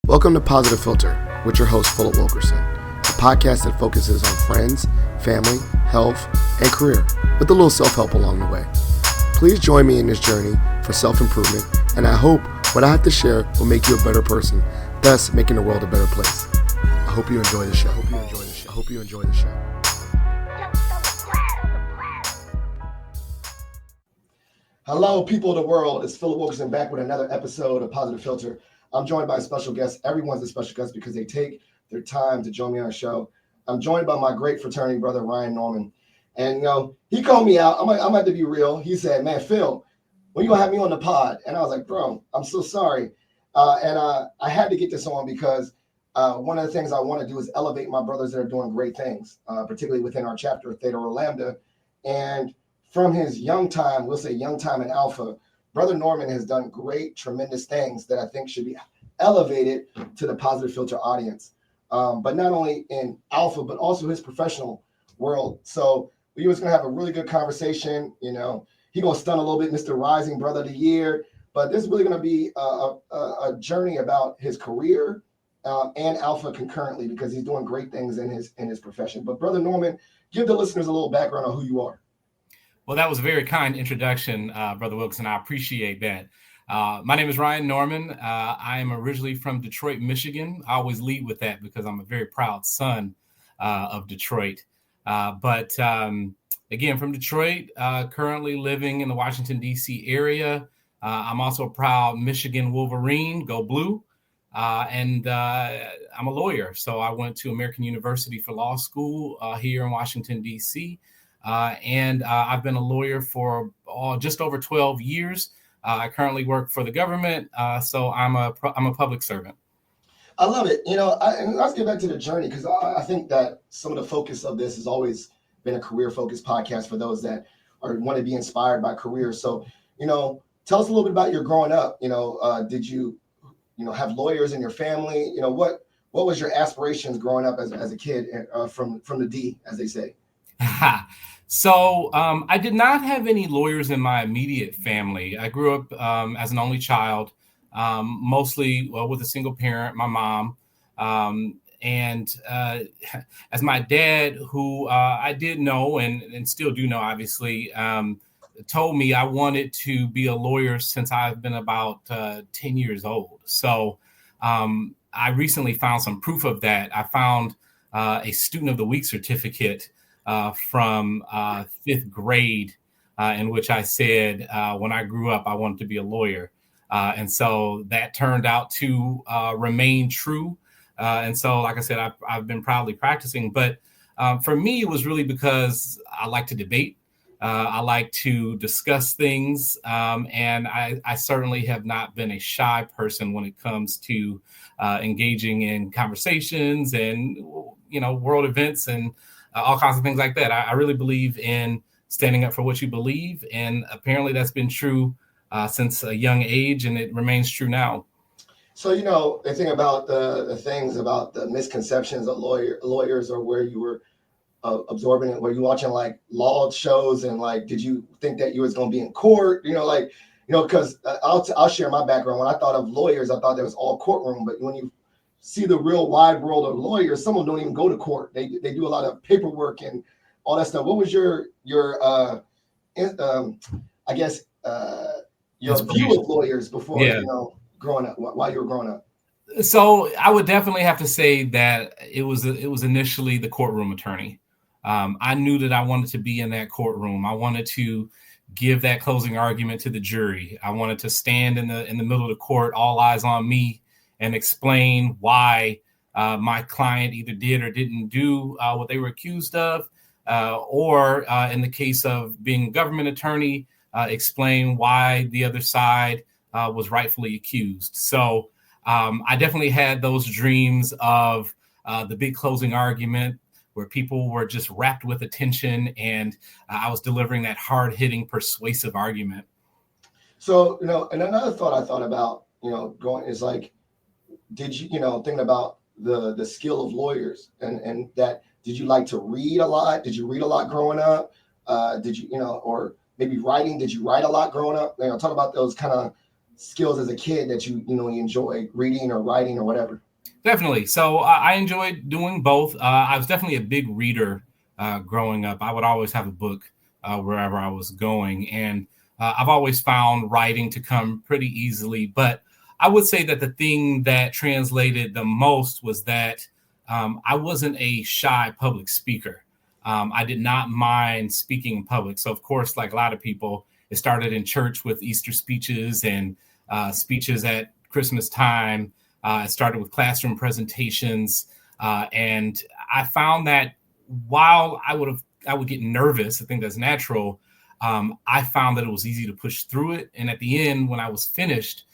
Welcome to Positive Philter with your host, Philip Wilkerson, a podcast that focuses on friends, family, health, and career, with a little self-help along the way. Please join me in this journey for self-improvement, and I hope what I have to share will make you a better person, thus making the world a better place. I hope you enjoy the show. I hope you enjoy the show. Hello, people of the world. It's Philip Wilkerson back with another episode of Positive Philter. I'm joined by a special guest. Everyone's a special guest because they take their time to join me on the show. I'm joined by my great fraternity brother, Ryan Norman. And, he called me out. I'm going to have to be real. He said, man, Phil, when you going to have me on the pod? And I was like, bro, I'm so sorry. I had to get this on because one of the things I want to do is elevate my brothers that are doing great things, particularly within our chapter of Theta Rho Lambda. And from his young time, we'll say young time in Alpha, Brother Norman has done great, tremendous things that I think should be elevated to the Positive Philter audience. But not only in Alpha, but also his professional world. So we was going to have a really good conversation. He going to stun a little bit, Mr. Rising Brother of the Year. But this is really going to be a journey about his career and Alpha concurrently, because he's doing great things in his profession. But Brother Norman, give the listeners a little background on who you are. Well, that was a very kind introduction, Brother Wilkerson. I appreciate that. My name is Ryan Norman. I am originally from Detroit, Michigan. I always lead with that because I'm a very proud son of Detroit. But again, from Detroit, currently living in the Washington, D.C. area. I'm also a proud Michigan Wolverine, go blue. And I'm a lawyer. So I went to American University for law school here in Washington, D.C., and I've been a lawyer for just over 12 years. I currently work for the government, so I'm a public servant. I love it. And let's get back to the journey, because I think that some of the focus of this has always been a career-focused podcast for those that want to be inspired by careers. So, tell us a little bit about your growing up. Did you have lawyers in your family? What was your aspirations growing up as a kid from the D, as they say? So I did not have any lawyers in my immediate family. I grew up as an only child, mostly with a single parent, my mom. And as my dad, who I did know and still do know, obviously, told me I wanted to be a lawyer since I've been about 10 years old. So I recently found some proof of that. I found a Student of the Week certificate from fifth grade, in which I said when I grew up, I wanted to be a lawyer. And so that turned out to remain true. And so, like I said, I've been proudly practicing. But for me, it was really because I like to debate. I like to discuss things. And I certainly have not been a shy person when it comes to engaging in conversations and, world events and all kinds of things like that. I really believe in standing up for what you believe. And apparently that's been true since a young age, and it remains true now. So, the thing about the things about the misconceptions of lawyers, or where you were absorbing it, were you watching like law shows, and like, did you think that you was going to be in court? Because I'll share my background. When I thought of lawyers, I thought that was all courtroom. But when you see the real wide world of lawyers, some of them don't even go to court. They do a lot of paperwork and all that stuff. What was your view of lawyers before, growing up, while you were growing up? So I would definitely have to say that it was initially the courtroom attorney. I knew that I wanted to be in that courtroom. I wanted to give that closing argument to the jury. I wanted to stand in the middle of the court, all eyes on me, and explain why my client either did or didn't do what they were accused of, or in the case of being a government attorney, explain why the other side was rightfully accused. So I definitely had those dreams of the big closing argument where people were just wrapped with attention, and I was delivering that hard-hitting, persuasive argument. So, and another thought I thought about, going is like, did you, thinking about the skill of lawyers and that, did you like to read a lot? Did you read a lot growing up? Did you, or maybe writing, did you write a lot growing up? Talk about those kind of skills as a kid that you enjoy reading or writing or whatever? Definitely. So I enjoyed doing both. I was definitely a big reader growing up. I would always have a book wherever I was going. And I've always found writing to come pretty easily. But I would say that the thing that translated the most was that I wasn't a shy public speaker. I did not mind speaking in public. So, of course, like a lot of people, it started in church with Easter speeches and speeches at Christmas time. It started with classroom presentations. And I found that while I would get nervous, I think that's natural. I found that it was easy to push through it. And at the end, when I was finished,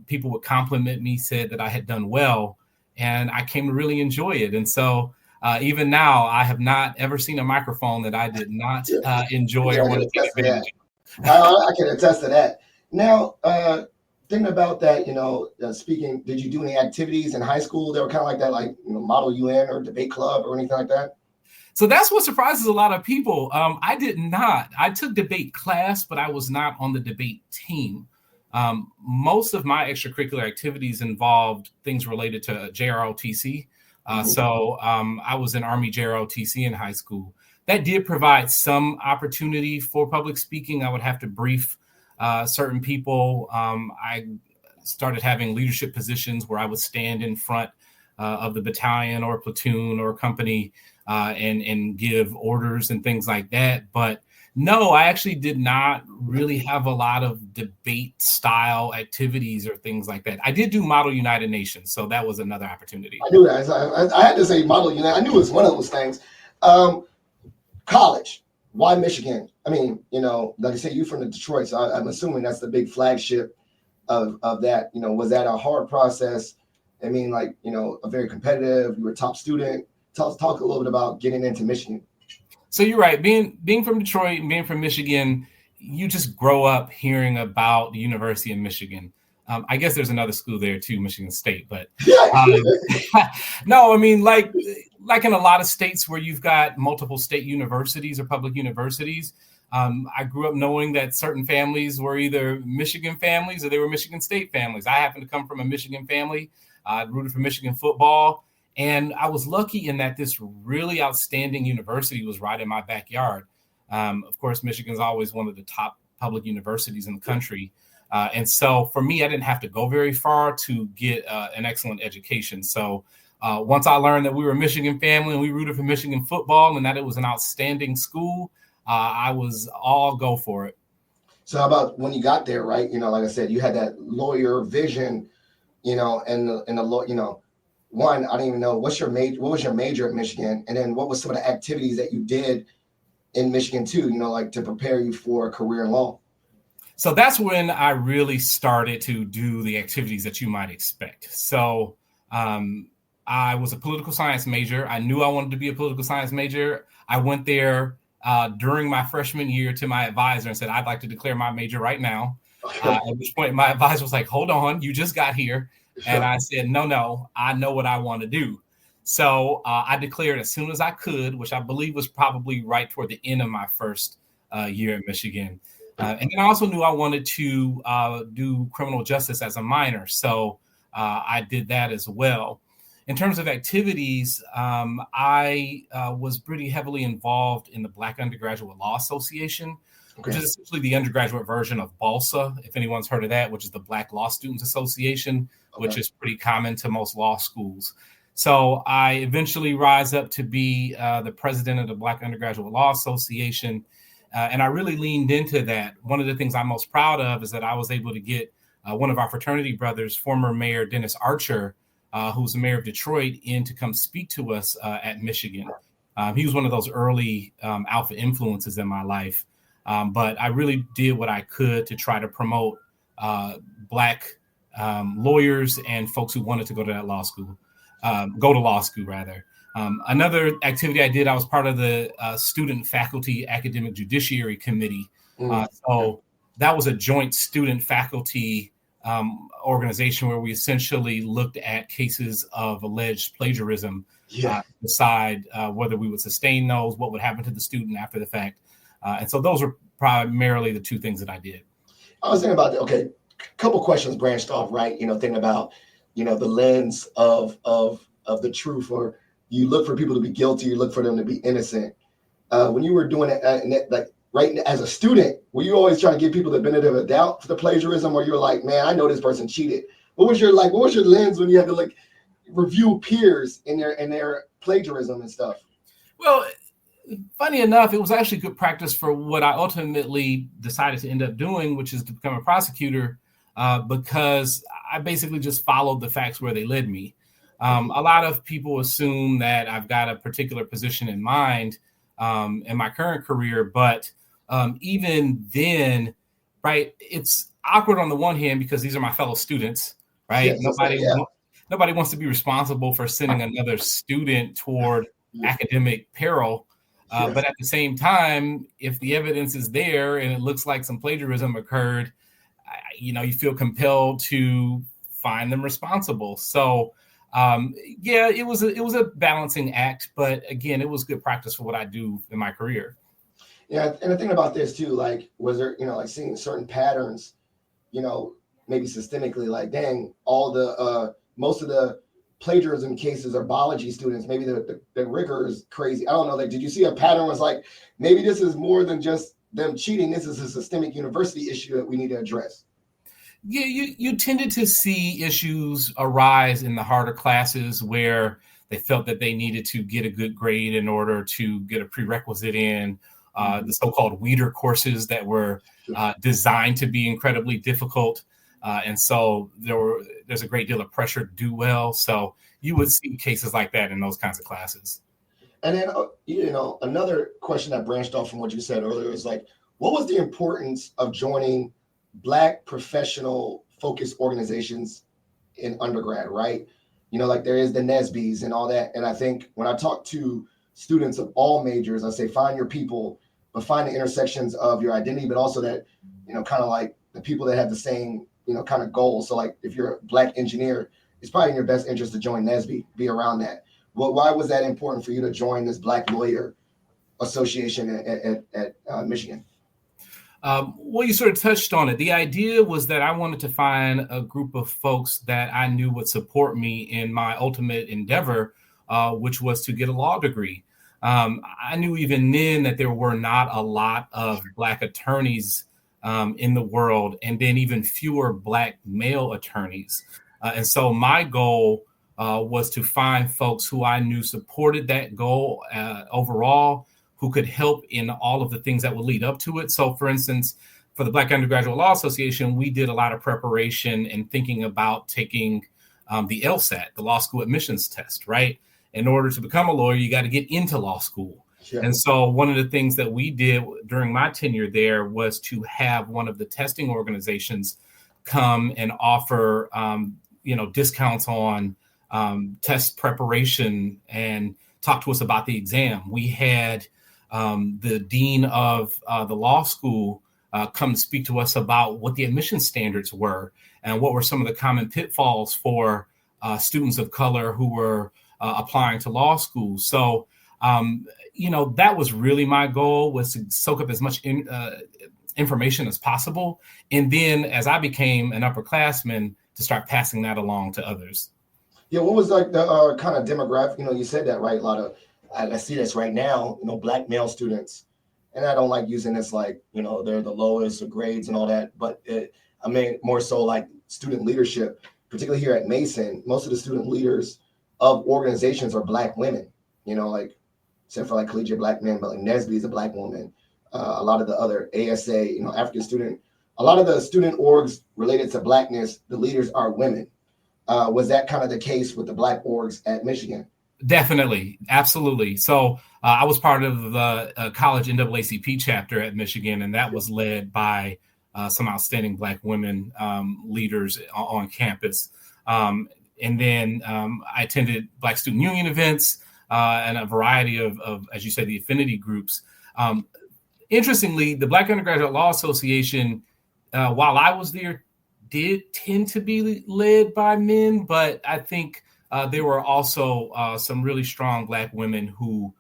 people would compliment me, said that I had done well, and I came to really enjoy it. And so even now, I have not ever seen a microphone that I did not enjoy or want to take advantage of. I can attest to that. Now, thinking about that, speaking, did you do any activities in high school that were kind of like that, like Model UN or debate club or anything like that? So that's what surprises a lot of people. I did not. I took debate class, but I was not on the debate team. Most of my extracurricular activities involved things related to JROTC. So I was in Army JROTC in high school. That did provide some opportunity for public speaking. I would have to brief certain people. I started having leadership positions where I would stand in front of the battalion or platoon or company and give orders and things like that. But no, I actually did not really have a lot of debate style activities or things like that. I did do Model United Nations, so that was another opportunity. I knew that. I had to say Model United. I knew it was one of those things. College. Why Michigan? I mean, like I said, you're from the Detroit, so I'm assuming that's the big flagship of that. Was that a hard process? I mean, a very competitive. You were a top student. Talk a little bit about getting into Michigan. So you're right. Being from Detroit and being from Michigan, you just grow up hearing about the University of Michigan. I guess there's another school there too, Michigan State. But no, I mean, like in a lot of states where you've got multiple state universities or public universities, I grew up knowing that certain families were either Michigan families or they were Michigan State families. I happen to come from a Michigan family. I rooted for Michigan football. And I was lucky in that this really outstanding university was right in my backyard. Of course, Michigan's always one of the top public universities in the country. And so for me, I didn't have to go very far to get an excellent education. So once I learned that we were a Michigan family and we rooted for Michigan football and that it was an outstanding school, I was all go for it. So how about when you got there, right? Like I said, you had that lawyer vision, and the one, I don't even know what was your major at Michigan, and then what was some of the activities that you did in Michigan too, to prepare you for a career in law? So that's when I really started to do the activities that you might expect. So I was a political science major. I knew I wanted to be a political science major. I went there during my freshman year to my advisor and said, I'd like to declare my major right now. At which point my advisor was like, hold on, you just got here. And I said, no, I know what I want to do. So I declared as soon as I could, which I believe was probably right toward the end of my first year at Michigan. And then I also knew I wanted to do criminal justice as a minor. So I did that as well. In terms of activities, I was pretty heavily involved in the Black Undergraduate Law Association, which is essentially the undergraduate version of BALSA, if anyone's heard of that, which is the Black Law Students Association, which is pretty common to most law schools. So I eventually rise up to be the president of the Black Undergraduate Law Association. And I really leaned into that. One of the things I'm most proud of is that I was able to get one of our fraternity brothers, former Mayor Dennis Archer, who's the mayor of Detroit, in to come speak to us at Michigan. He was one of those early alpha influences in my life. But I really did what I could to try to promote Black lawyers and folks who wanted to go to law school. Another activity I did, I was part of the Student Faculty Academic Judiciary Committee. So that was a joint student faculty organization where we essentially looked at cases of alleged plagiarism, decide whether we would sustain those, what would happen to the student after the fact. And so those were primarily the two things that I did. I was thinking about that. Okay, couple questions branched off, right? Thinking about, the lens of the truth, or you look for people to be guilty, you look for them to be innocent. When you were doing it, like right as a student, were you always trying to give people the benefit of a doubt for the plagiarism, or you were like, man, I know this person cheated? What was your lens when you had to like review peers in their plagiarism and stuff? Well, funny enough, it was actually good practice for what I ultimately decided to end up doing, which is to become a prosecutor, because I basically just followed the facts where they led me. A lot of people assume that I've got a particular position in mind in my current career, but even then, right, it's awkward on the one hand because these are my fellow students, right? Yes, Nobody wants to be responsible for sending another student toward academic peril. Yes. But at the same time, if the evidence is there and it looks like some plagiarism occurred, you feel compelled to find them responsible. So, it was a balancing act, but again, it was good practice for what I do in my career. Yeah, and the thing about this too, like, was there, like seeing certain patterns, maybe systemically, like, dang, most of the plagiarism cases are biology students. Maybe the rigor is crazy. I don't know. Like, did you see a pattern was like, maybe this is more than just them cheating. This is a systemic university issue that we need to address. Yeah, you tended to see issues arise in the harder classes where they felt that they needed to get a good grade in order to get a prerequisite in, the so-called weeder courses that were designed to be incredibly difficult. And so there's a great deal of pressure to do well. So you would see cases like that in those kinds of classes. And then, another question that branched off from what you said earlier is like, what was the importance of joining Black professional focused organizations in undergrad, right? Like there is the NSBs and all that. And I think when I talk to students of all majors, I say, find your people, but find the intersections of your identity, but also that, kind of like the people that have the same, kind of goals. So like if you're a Black engineer, it's probably in your best interest to join NSB, be around that. Well, why was that important for you to join this Black lawyer association at Michigan? Well, you sort of touched on it. The idea was that I wanted to find a group of folks that I knew would support me in my ultimate endeavor, which was to get a law degree. I knew even then that there were not a lot of Black attorneys in the world, and then even fewer Black male attorneys. And so my goal was to find folks who I knew supported that goal overall, who could help in all of the things that would lead up to it. So, for instance, for the Black Undergraduate Law Association, we did a lot of preparation and thinking about taking the LSAT, the law school admissions test, right? In order to become a lawyer, you got to get into law school. Sure. And so one of the things that we did during my tenure there was to have one of the testing organizations come and offer, discounts on test preparation and talk to us about the exam. We had the dean of the law school come speak to us about what the admission standards were and what were some of the common pitfalls for students of color who were applying to law school. So, that was really my goal, was to soak up as much information as possible. And then as I became an upperclassman, to start passing that along to others. Yeah, what was like the kind of demographic? You said that, right? A lot of, I see this right now, Black male students, and I don't like using this like, they're the lowest of grades and all that, but I mean, more so like student leadership, particularly here at Mason, most of the student leaders of organizations are Black women, like, except for like collegiate Black men, but like NSB is a Black woman. A lot of the other ASA, African student, a lot of the student orgs related to Blackness, the leaders are women. Was that kind of the case with the Black orgs at Michigan? Definitely. Absolutely. So I was part of the college NAACP chapter at Michigan, and that was led by some outstanding Black women leaders on campus. And then I attended Black Student Union events and a variety of, as you said, the affinity groups. Interestingly, the Black Undergraduate Law Association, while I was there, did tend to be led by men, but I think there were also some really strong Black women who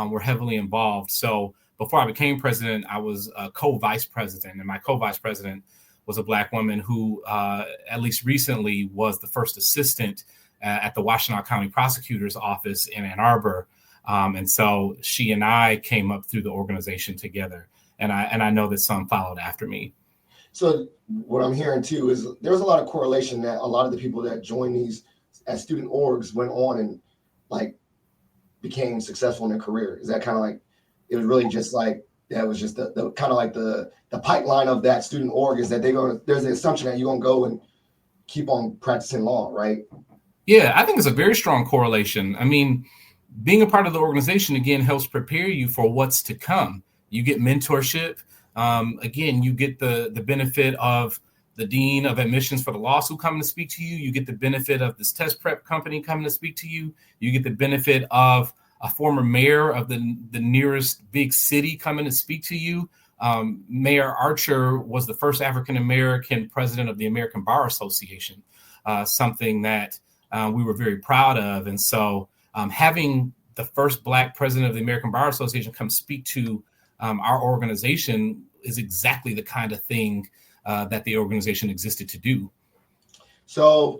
were heavily involved. So before I became president, I was co-vice president, and my co-vice president was a Black woman who, at least recently, was the first assistant at the Washtenaw County Prosecutor's Office in Ann Arbor. And so she and I came up through the organization together. And I know that some followed after me. So what I'm hearing too is there's a lot of correlation that a lot of the people that join these as student orgs went on and like became successful in their career. Is that kind of like, it was really just like, that was just the kind of like the pipeline of that student org is that there's the assumption that you're going to go and keep on practicing law, right? Yeah, I think it's a very strong correlation. I mean, being a part of the organization, again, helps prepare you for what's to come. You get mentorship. Again, you get the benefit of the dean of admissions for the law school coming to speak to you. You get the benefit of this test prep company coming to speak to you. You get the benefit of a former mayor of the nearest big city coming to speak to you. Mayor Archer was the first African-American president of the American Bar Association, something that we were very proud of. And so having the first Black president of the American Bar Association come speak to our organization is exactly the kind of thing that the organization existed to do. So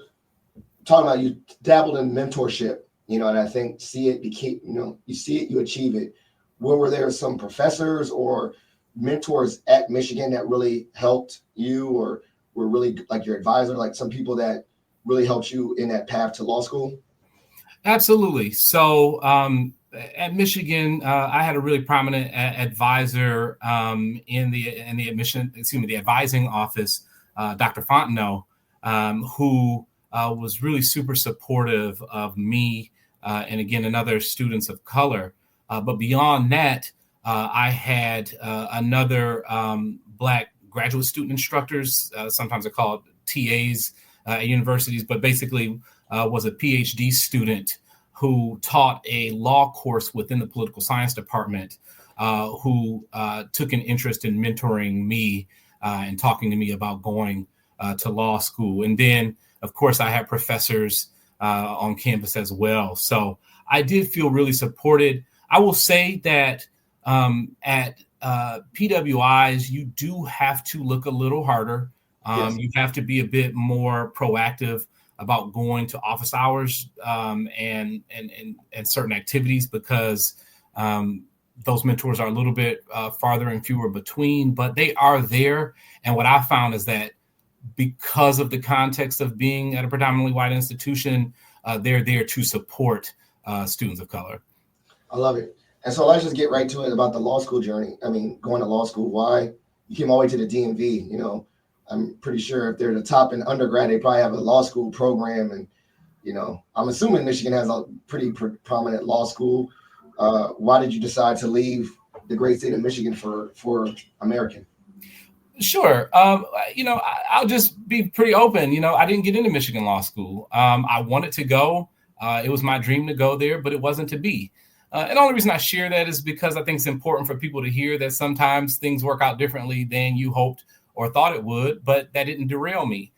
talking about, you dabbled in mentorship, and I think you see it, you achieve it. Were there some professors or mentors at Michigan that really helped you, or were really like your advisor, like some people that really helped you in that path to law school? Absolutely. So at Michigan, I had a really prominent advisor in the advising office, Dr. Fontenot, who was really super supportive of me and again, and other students of color. But beyond that, I had another Black graduate student instructors, sometimes they're called TAs at universities, but basically was a PhD student who taught a law course within the political science department, who took an interest in mentoring me and talking to me about going to law school. And then, of course, I had professors on campus as well. So I did feel really supported. I will say that at PWIs, you do have to look a little harder. Yes. You have to be a bit more proactive about going to office hours and certain activities, because those mentors are a little bit farther and fewer between, but they are there. And what I found is that because of the context of being at a predominantly white institution, they're there to support students of color. I love it. And so let's just get right to it about the law school journey. I mean, going to law school, why you came all the way to the DMV? I'm pretty sure if they're the top in undergrad, they probably have a law school program. And, I'm assuming Michigan has a pretty prominent law school. Why did you decide to leave the great state of Michigan for American? Sure. I'll just be pretty open. I didn't get into Michigan Law School. I wanted to go. It was my dream to go there, but it wasn't to be. And the only reason I share that is because I think it's important for people to hear that sometimes things work out differently than you hoped or thought it would, but that didn't derail me.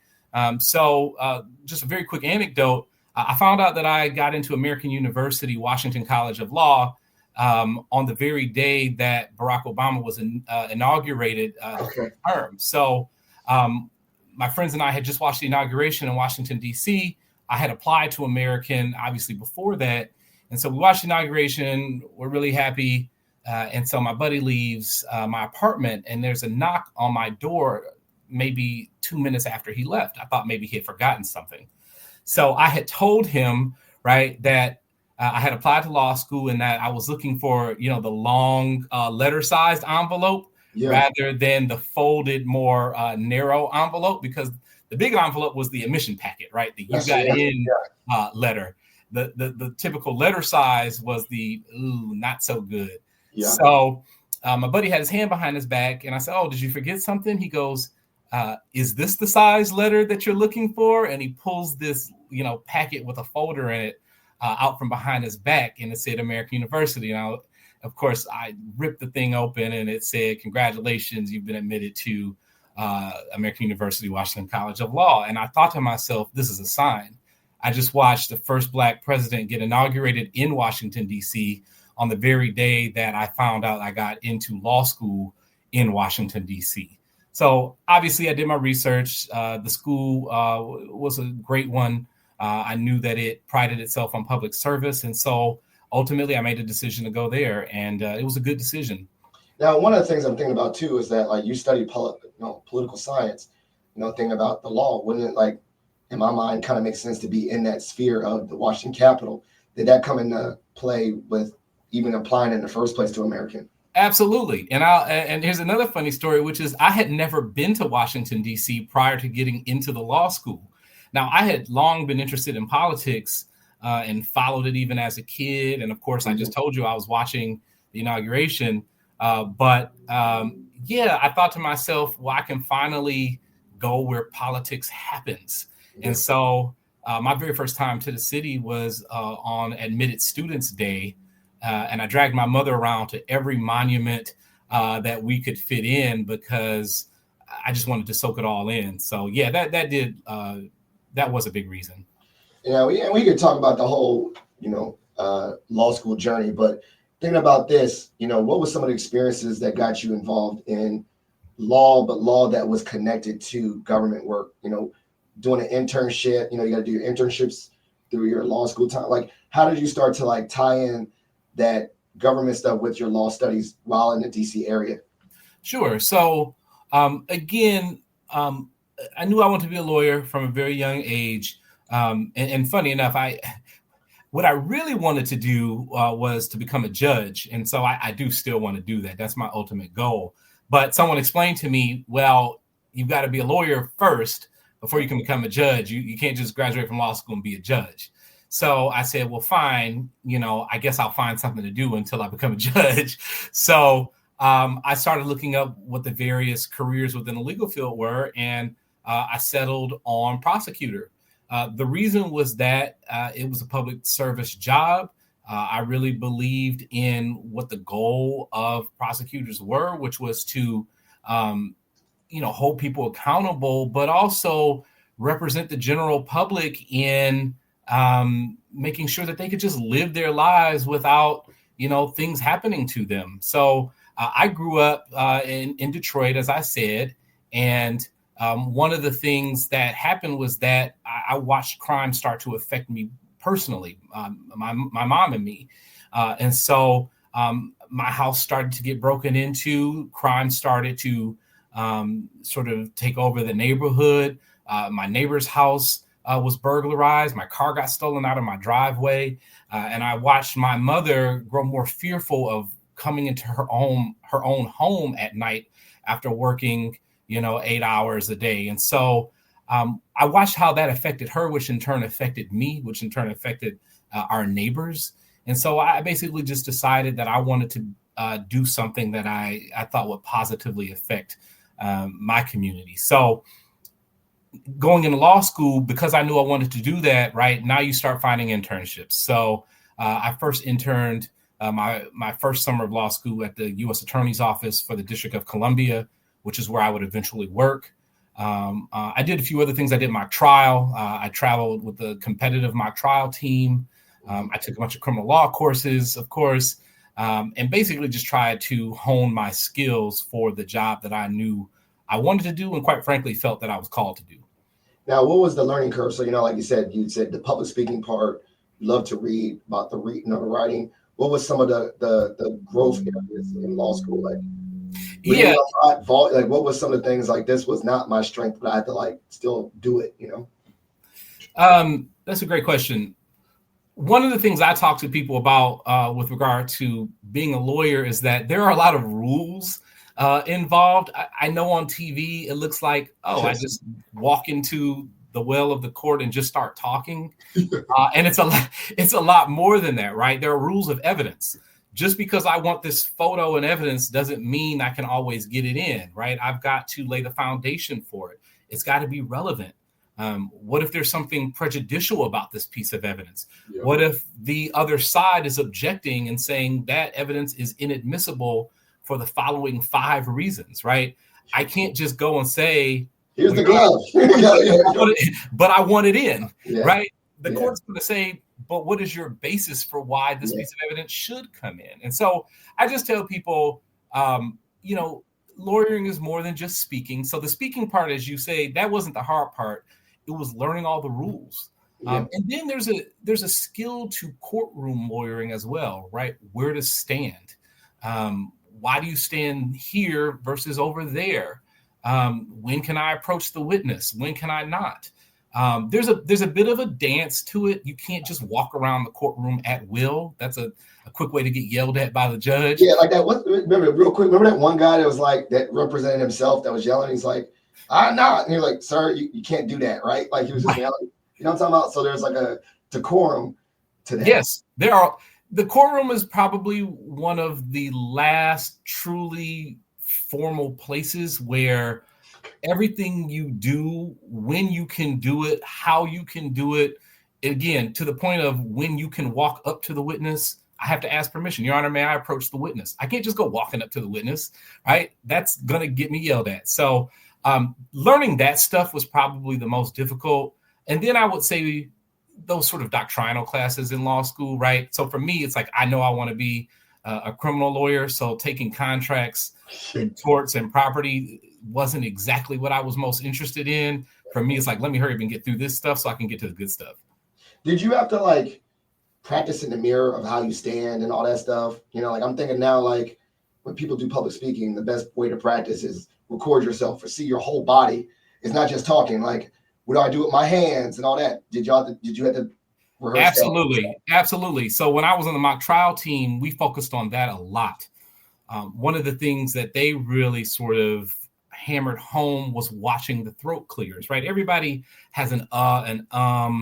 So just a very quick anecdote. I found out that I got into American University, Washington College of Law, on the very day that Barack Obama was inaugurated the term. So my friends and I had just watched the inauguration in Washington, D.C. I had applied to American, obviously, before that. And so we watched the inauguration. We're really happy. And so my buddy leaves my apartment, and there's a knock on my door maybe 2 minutes after he left. I thought maybe he had forgotten something. So I had told him, right, that I had applied to law school and that I was looking for, the long letter-sized envelope rather than the folded, more narrow envelope, because the big envelope was the admission packet, right? The you got in letter. The typical letter size was the not so good. Yeah. So my buddy had his hand behind his back, and I said, "Oh, did you forget something?" He goes, "Is this the size letter that you're looking for?" And he pulls this, packet with a folder in it out from behind his back, and it said American University. And of course, I ripped the thing open, and it said, "Congratulations, you've been admitted to American University, Washington College of Law." And I thought to myself, this is a sign. I just watched the first Black president get inaugurated in Washington, D.C. on the very day that I found out I got into law school in Washington, D.C. So obviously I did my research. The school was a great one. I knew that it prided itself on public service. And so ultimately I made a decision to go there, and it was a good decision. Now, one of the things I'm thinking about too is that like you study political science, thinking about the law, wouldn't it like in my mind kind of make sense to be in that sphere of the Washington Capitol? Did that come into play with even applying in the first place to American? Absolutely. And here's another funny story, which is I had never been to Washington, D.C. prior to getting into the law school. Now, I had long been interested in politics and followed it even as a kid. And of course, I just told you I was watching the inauguration. Yeah, I thought to myself, well, I can finally go where politics happens. And so my very first time to the city was on Admitted Students Day. And I dragged my mother around to every monument that we could fit in because I just wanted to soak it all in. So yeah, that was a big reason. Yeah, we could talk about the whole law school journey, but thinking about this, what was some of the experiences that got you involved in law, but law that was connected to government work? Doing an internship. You got to do your internships through your law school time. Like, how did you start to like tie in that government stuff with your law studies while in the DC area? Sure. So again, I knew I wanted to be a lawyer from a very young age. And funny enough, what I really wanted to do was to become a judge. And so I do still want to do that. That's my ultimate goal. But someone explained to me, well, you've got to be a lawyer first before you can become a judge. You can't just graduate from law school and be a judge. So I said, well, fine, I guess I'll find something to do until I become a judge. So I started looking up what the various careers within the legal field were, and I settled on prosecutor. The reason was that it was a public service job. I really believed in what the goal of prosecutors were, which was to, hold people accountable, but also represent the general public in making sure that they could just live their lives without, things happening to them. So I grew up in Detroit, as I said, and one of the things that happened was that I watched crime start to affect me personally, my mom and me. And so my house started to get broken into. Crime started to sort of take over the neighborhood. My neighbor's house was burglarized. My car got stolen out of my driveway. And I watched my mother grow more fearful of coming into her own home at night after working 8 hours a day. And so I watched how that affected her, which in turn affected me, which in turn affected our neighbors. And so I basically just decided that I wanted to do something that I thought would positively affect my community. So going into law school, because I knew I wanted to do that, right now you start finding internships. So I first interned my first summer of law school at the U.S. Attorney's Office for the District of Columbia, which is where I would eventually work. I did a few other things. I did mock trial. I traveled with the competitive mock trial team. I took a bunch of criminal law courses, of course, and basically just tried to hone my skills for the job that I knew I wanted to do and quite frankly felt that I was called to do. Now, what was the learning curve? So, like you said the public speaking part, you love to read about the writing. What was some of the growth areas in law school? Like, yeah, like what was some of the things like this was not my strength, but I had to like still do it, That's a great question. One of the things I talk to people about with regard to being a lawyer is that there are a lot of rules involved. I know on TV it looks like, I just walk into the well of the court and just start talking, and it's a lot more than that, right? There are rules of evidence. Just because I want this photo and evidence doesn't mean I can always get it in, right? I've got to lay the foundation for it. It's got to be relevant. What if there's something prejudicial about this piece of evidence? Yeah. What if the other side is objecting and saying that evidence is inadmissible for the following 5 reasons, right? I can't just go and say, here's the glove, but I want it in, right? The court's going to say, but what is your basis for why this piece of evidence should come in? And so I just tell people, lawyering is more than just speaking. So the speaking part, as you say, that wasn't the hard part. It was learning all the rules. Yeah. And then there's a skill to courtroom lawyering as well, right? Where to stand. Why do you stand here versus over there? When can I approach the witness? When can I not? There's a bit of a dance to it. You can't just walk around the courtroom at will. That's a quick way to get yelled at by the judge. Yeah, like that. Remember, real quick, remember that one guy that was like, that represented himself, that was yelling? He's like, I'm not. And you're like, sir, you can't do that, right? Like he was just yelling. You know what I'm talking about? So there's like a decorum to that. Yes, there are. The courtroom is probably one of the last truly formal places where everything you do, when you can do it, how you can do it, again, to the point of when you can walk up to the witness, I have to ask permission. Your Honor, may I approach the witness? I can't just go walking up to the witness, right? That's going to get me yelled at. So learning that stuff was probably the most difficult. And then I would say those sort of doctrinal classes in law school, right? So for me, it's like, I know I want to be a criminal lawyer. So taking contracts and torts and property wasn't exactly what I was most interested in. For me, it's like, let me hurry up and get through this stuff so I can get to the good stuff. Did you have to like practice in the mirror of how you stand and all that stuff? You know, like I'm thinking now, like when people do public speaking, the best way to practice is record yourself or see your whole body. It's not just talking. Like, what do I do with my hands and all that? Did you have to rehearse? Absolutely. So when I was on the mock trial team, we focused on that a lot. One of the things that they really sort of hammered home was watching the throat clears, right? Everybody has an a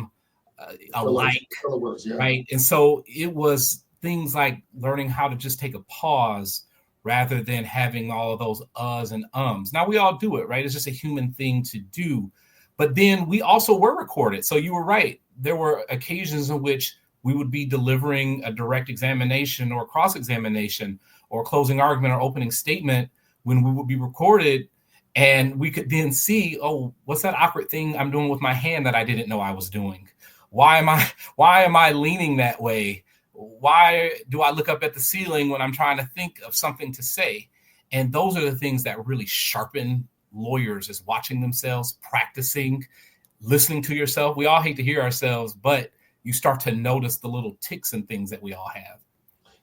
like, words, yeah. right? And so it was things like learning how to just take a pause rather than having all of those uhs and ums. Now we all do it, right? It's just a human thing to do. But then we also were recorded. So you were right. There were occasions in which we would be delivering a direct examination or cross-examination or closing argument or opening statement when we would be recorded. And we could then see, oh, what's that awkward thing I'm doing with my hand that I didn't know I was doing? Why am I leaning that way? Why do I look up at the ceiling when I'm trying to think of something to say? And those are the things that really sharpen lawyers, is watching themselves, practicing, listening to yourself. We all hate to hear ourselves, but you start to notice the little ticks and things that we all have.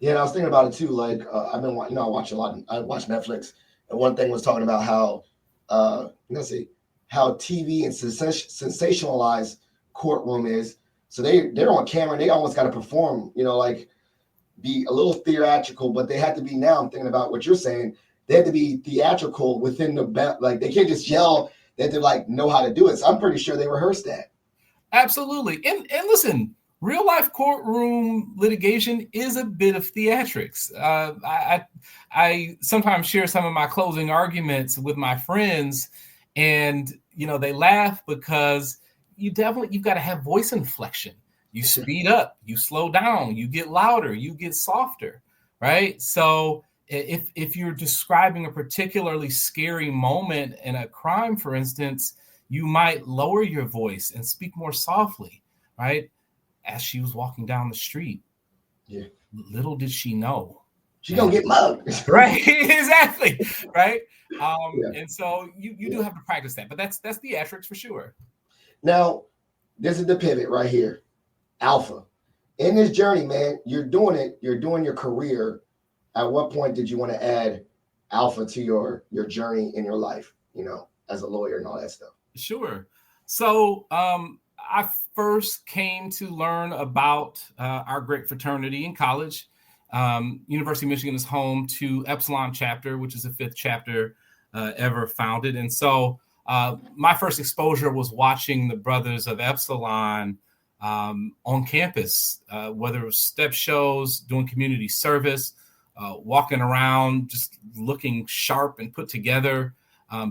Yeah, and I was thinking about it too. Like I watch a lot. I watch Netflix, and one thing was talking about how how TV and sensationalized courtroom is. So they're on camera and they almost got to perform, like be a little theatrical, but they have to be, now I'm thinking about what you're saying, they have to be theatrical within the, like they can't just yell, they have to like know how to do it. So I'm pretty sure they rehearsed that. Absolutely. And listen, real life courtroom litigation is a bit of theatrics. I sometimes share some of my closing arguments with my friends, and they laugh because you've got to have voice inflection. You speed up, you slow down, you get louder, you get softer, right? So if you're describing a particularly scary moment in a crime, for instance, you might lower your voice and speak more softly, right? As she was walking down the street, little did she know, she's gonna get mugged. Right? Exactly. Right. And so you do have to practice that, but that's theatrics for sure. Now, this is the pivot right here. Alpha. In this journey, man, you're doing it. You're doing your career. At what point did you want to add alpha to your journey in your life, as a lawyer and all that stuff? Sure. So I first came to learn about our great fraternity in college. University of Michigan is home to Epsilon chapter, which is the 5th chapter ever founded. And so my first exposure was watching the brothers of Epsilon on campus, whether it was step shows, doing community service, walking around, just looking sharp and put together,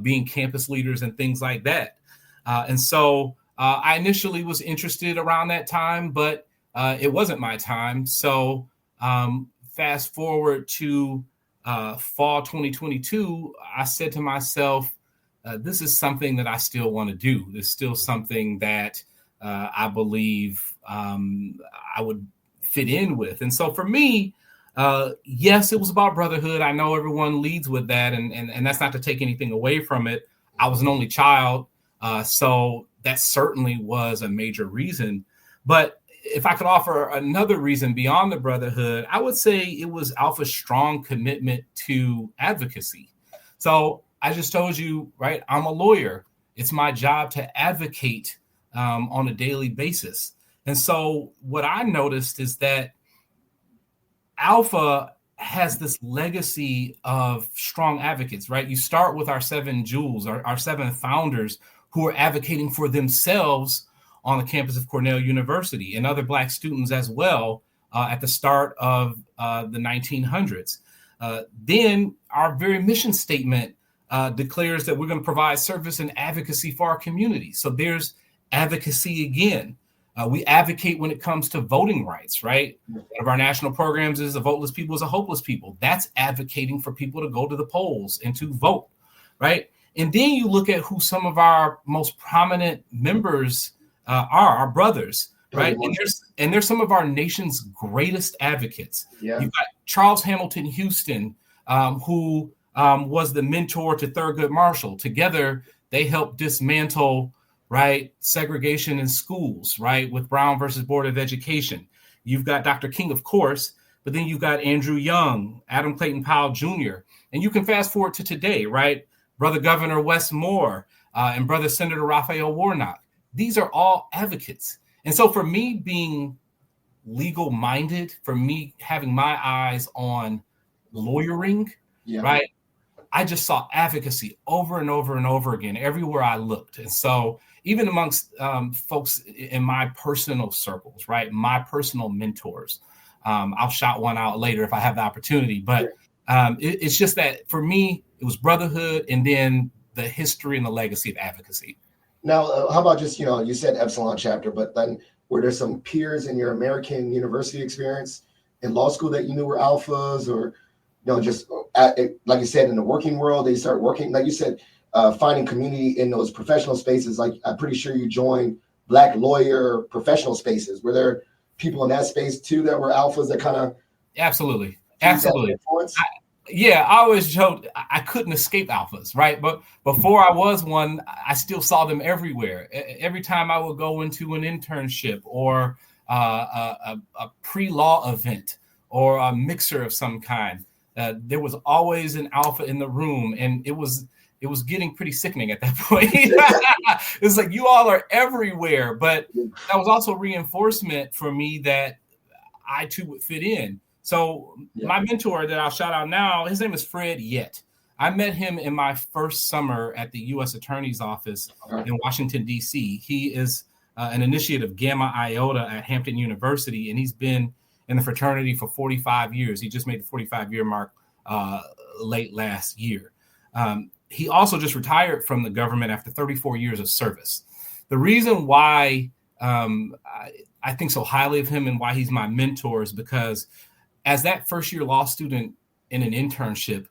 being campus leaders and things like that. And so I initially was interested around that time, but it wasn't my time. So fast forward to fall 2022, I said to myself, this is something that I still want to do. This is still something that I believe I would fit in with. And so for me, Yes, it was about brotherhood. I know everyone leads with that, and that's not to take anything away from it. I was an only child, so that certainly was a major reason. But if I could offer another reason beyond the brotherhood, I would say it was Alpha's strong commitment to advocacy. So I just told you, right, I'm a lawyer. It's my job to advocate on a daily basis. And so what I noticed is that Alpha has this legacy of strong advocates, right? You start with our seven jewels, our seven founders who are advocating for themselves on the campus of Cornell University and other Black students as well at the start of the 1900s. Then our very mission statement declares that we're going to provide service and advocacy for our community. So there's advocacy again. We advocate when it comes to voting rights, right? One of our national programs is a voteless people is a hopeless people. That's advocating for people to go to the polls and to vote, right? And then you look at who some of our most prominent members are, our brothers, right? And there's some of our nation's greatest advocates. Yeah. You've got Charles Hamilton Houston, who was the mentor to Thurgood Marshall. Together, they helped dismantle, right, segregation in schools, right, with Brown versus Board of Education. You've got Dr. King, of course, but then you've got Andrew Young, Adam Clayton Powell Jr., and you can fast forward to today, right? Brother Governor Wes Moore and Brother Senator Raphael Warnock. These are all advocates. And so for me being legal minded, for me having my eyes on lawyering, right, I just saw advocacy over and over and over again, everywhere I looked. And so even amongst folks in my personal circles, right, my personal mentors, I'll shout one out later if I have the opportunity. But it's just that for me, it was brotherhood and then the history and the legacy of advocacy. Now, how about just, you said Epsilon chapter, but then were there some peers in your American university experience in law school that you knew were alphas, or just like you said, in the working world, they start working, like you said, finding community in those professional spaces? Like, I'm pretty sure you joined Black lawyer professional spaces. Were there people in that space too that were alphas that kind of? Absolutely. I always joked I couldn't escape alphas, right? But before I was one, I still saw them everywhere. Every time I would go into an internship or a pre-law event or a mixer of some kind, there was always an alpha in the room, and it was getting pretty sickening at that point. It's like, you all are everywhere, but that was also reinforcement for me that I too would fit in. So my mentor that I'll shout out now, his name is Fred Yett. I met him in my first summer at the U.S. Attorney's Office in Washington, D.C. He is an initiate of Gamma Iota at Hampton University, and he's been in the fraternity for 45 years. He just made the 45-year mark late last year. He also just retired from the government after 34 years of service. The reason why I think so highly of him and why he's my mentor is because as that first-year law student in an internship,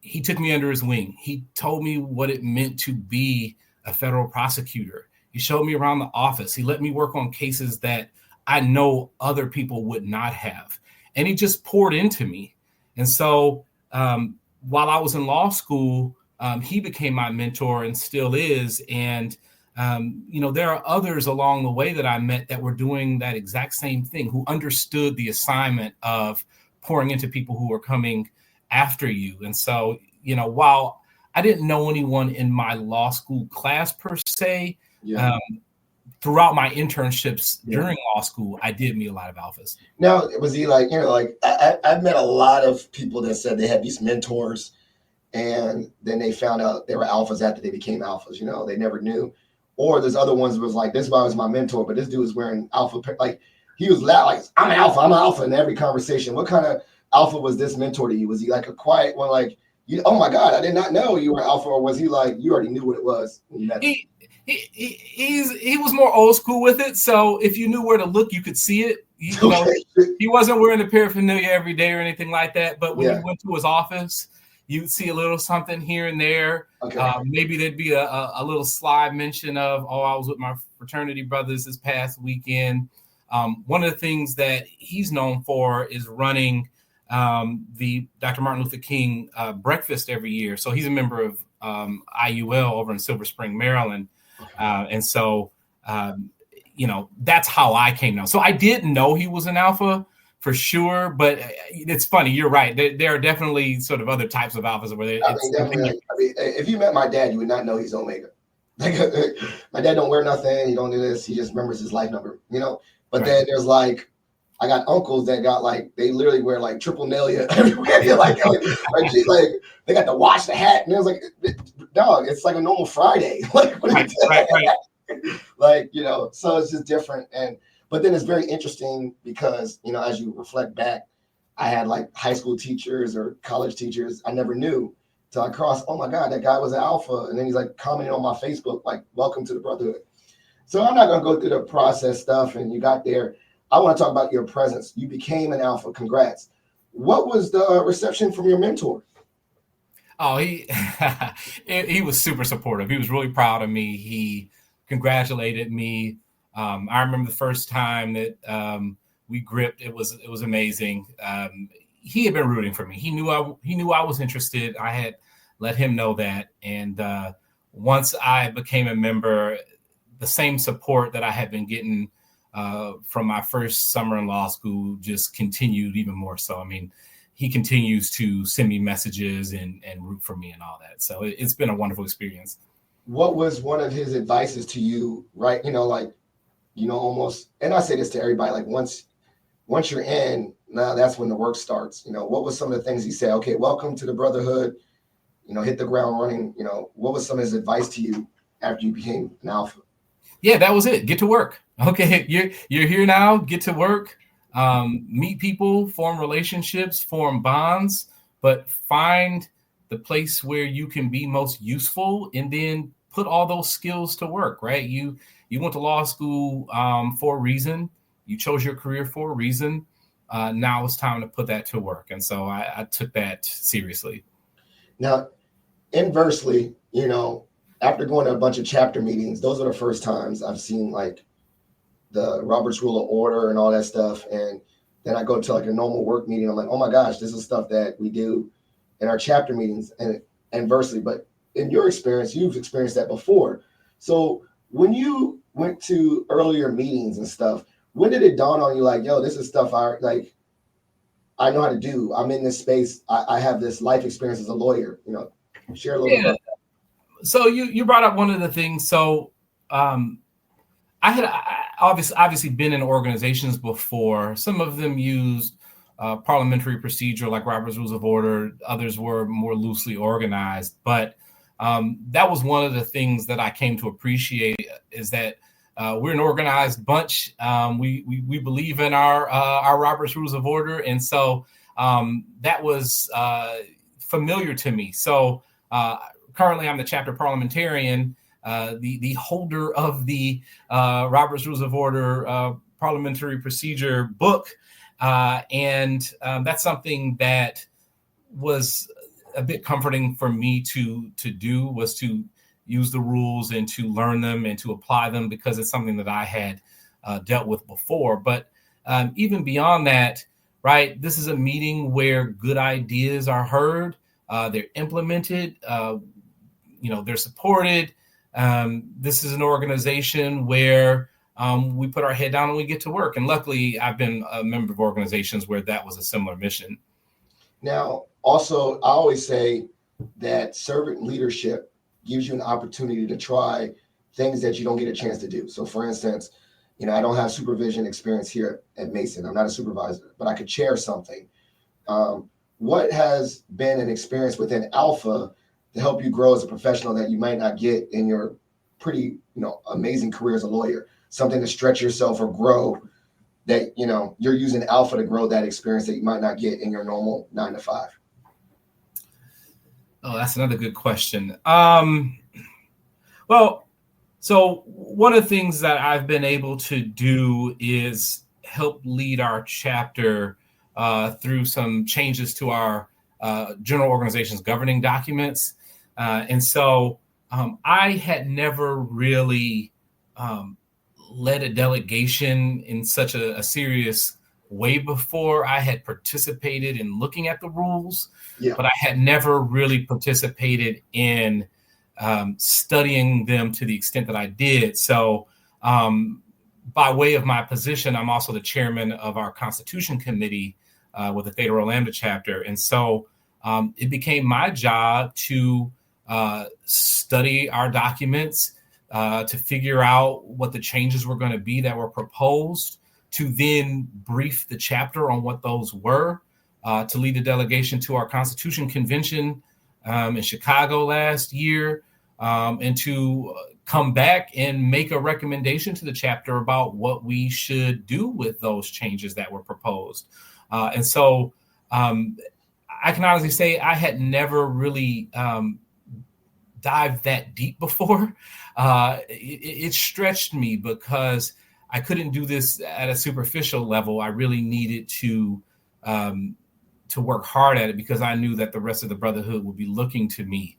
he took me under his wing. He told me what it meant to be a federal prosecutor. He showed me around the office. He let me work on cases that I know other people would not have. And he just poured into me. And so while I was in law school, he became my mentor and still is. And there are others along the way that I met that were doing that exact same thing, who understood the assignment of pouring into people who are coming after you. And so, while I didn't know anyone in my law school class per se, throughout my internships during law school, I did meet a lot of alphas. Now, was he like, I've met a lot of people that said they had these mentors and then they found out they were alphas after they became alphas, they never knew. Or there's other ones that was like, this guy was my mentor, but this dude was wearing alpha. Like, he was loud, like, I'm an alpha in every conversation. What kind of alpha was this mentor to you? Was he like a quiet one, like, oh my God, I did not know you were alpha? Or was he like, you already knew what it was when you met him? He was more old school with it. So if you knew where to look, you could see it. He wasn't wearing the paraphernalia every day or anything like that. But when you went to his office, you'd see a little something here and there. Okay. Maybe there'd be a little slide mention of, I was with my fraternity brothers this past weekend. One of the things that he's known for is running the Dr. Martin Luther King breakfast every year. So he's a member of IUL over in Silver Spring, Maryland. And so, that's how I came to know. So I didn't know he was an alpha for sure, but it's funny. You're right. There are definitely sort of other types of alphas where if you met my dad, you would not know he's Omega. Like, my dad don't wear nothing. He don't do this. He just remembers his life number, But then there's I got uncles that got they literally wear triple nalia everywhere. Like they got the watch, the hat, and it was like, dog, it's like a normal Friday. Right. So it's just different. But then it's very interesting because, as you reflect back, I had high school teachers or college teachers I never knew till I crossed, oh my God, that guy was an alpha. And then he's commenting on my Facebook, welcome to the brotherhood. So I'm not going to go through the process stuff. And you got there. I want to talk about your presence. You became an alpha. Congrats. What was the reception from your mentor? Oh, he was super supportive. He was really proud of me. He congratulated me. I remember the first time that we gripped. It was amazing. He had been rooting for me. He knew I was interested. I had let him know that. And once I became a member, the same support that I had been getting from my first summer in law school just continued even more so. I mean, he continues to send me messages and root for me and all that. So it's been a wonderful experience. What was one of his advices to you, right? Almost, and I say this to everybody, once you're in, now that's when the work starts. What was some of the things he said? Okay, welcome to the brotherhood, hit the ground running. What was some of his advice to you after you became an alpha? Yeah, that was it. Get to work. Okay, you're here now. Get to work. Meet people, form relationships, form bonds, but find the place where you can be most useful, and then put all those skills to work. Right? You went to law school for a reason. You chose your career for a reason. Now it's time to put that to work, and so I took that seriously. Now, inversely, after going to a bunch of chapter meetings, those are the first times I've seen the Robert's Rule of Order and all that stuff. And then I go to a normal work meeting. I'm like, oh my gosh, this is stuff that we do in our chapter meetings, and inversely. But in your experience, you've experienced that before. So when you went to earlier meetings and stuff, when did it dawn on you yo, this is stuff I know how to do. I'm in this space. I have this life experience as a lawyer, share a little bit about that. So you brought up one of the things. So I had obviously been in organizations before. Some of them used parliamentary procedure like Robert's Rules of Order. Others were more loosely organized. But that was one of the things that I came to appreciate, is that we're an organized bunch. We believe in our Robert's Rules of Order. And so that was familiar to me. So currently I'm the chapter parliamentarian, the holder of the Robert's Rules of Order parliamentary procedure book. And that's something that was a bit comforting for me to do, was to use the rules and to learn them and to apply them, because it's something that I had dealt with before. But even beyond that, right, this is a meeting where good ideas are heard, they're implemented, they're supported. This is an organization where we put our head down and we get to work. And luckily, I've been a member of organizations where that was a similar mission. Now, also, I always say that servant leadership gives you an opportunity to try things that you don't get a chance to do. So, for instance, I don't have supervision experience here at Mason. I'm not a supervisor, but I could chair something. What has been an experience within Alpha to help you grow as a professional that you might not get in your pretty, amazing career as a lawyer? Something to stretch yourself or grow that, you're using Alpha to grow that experience that you might not get in your normal 9 to 5. Oh, that's another good question. Well, so one of the things that I've been able to do is help lead our chapter through some changes to our general organization's governing documents. And so I had never really led a delegation in such a serious way before. I had participated in looking at the rules, but I had never really participated in studying them to the extent that I did. So by way of my position, I'm also the chairman of our Constitution Committee with the Theta Rho Lambda chapter. And so it became my job to study our documents, to figure out what the changes were going to be that were proposed, to then brief the chapter on what those were, to lead a delegation to our Constitution Convention in Chicago last year, and to come back and make a recommendation to the chapter about what we should do with those changes that were proposed. And so I can honestly say I had never really dived that deep before. It stretched me because I couldn't do this at a superficial level. I really needed to work hard at it because I knew that the rest of the brotherhood would be looking to me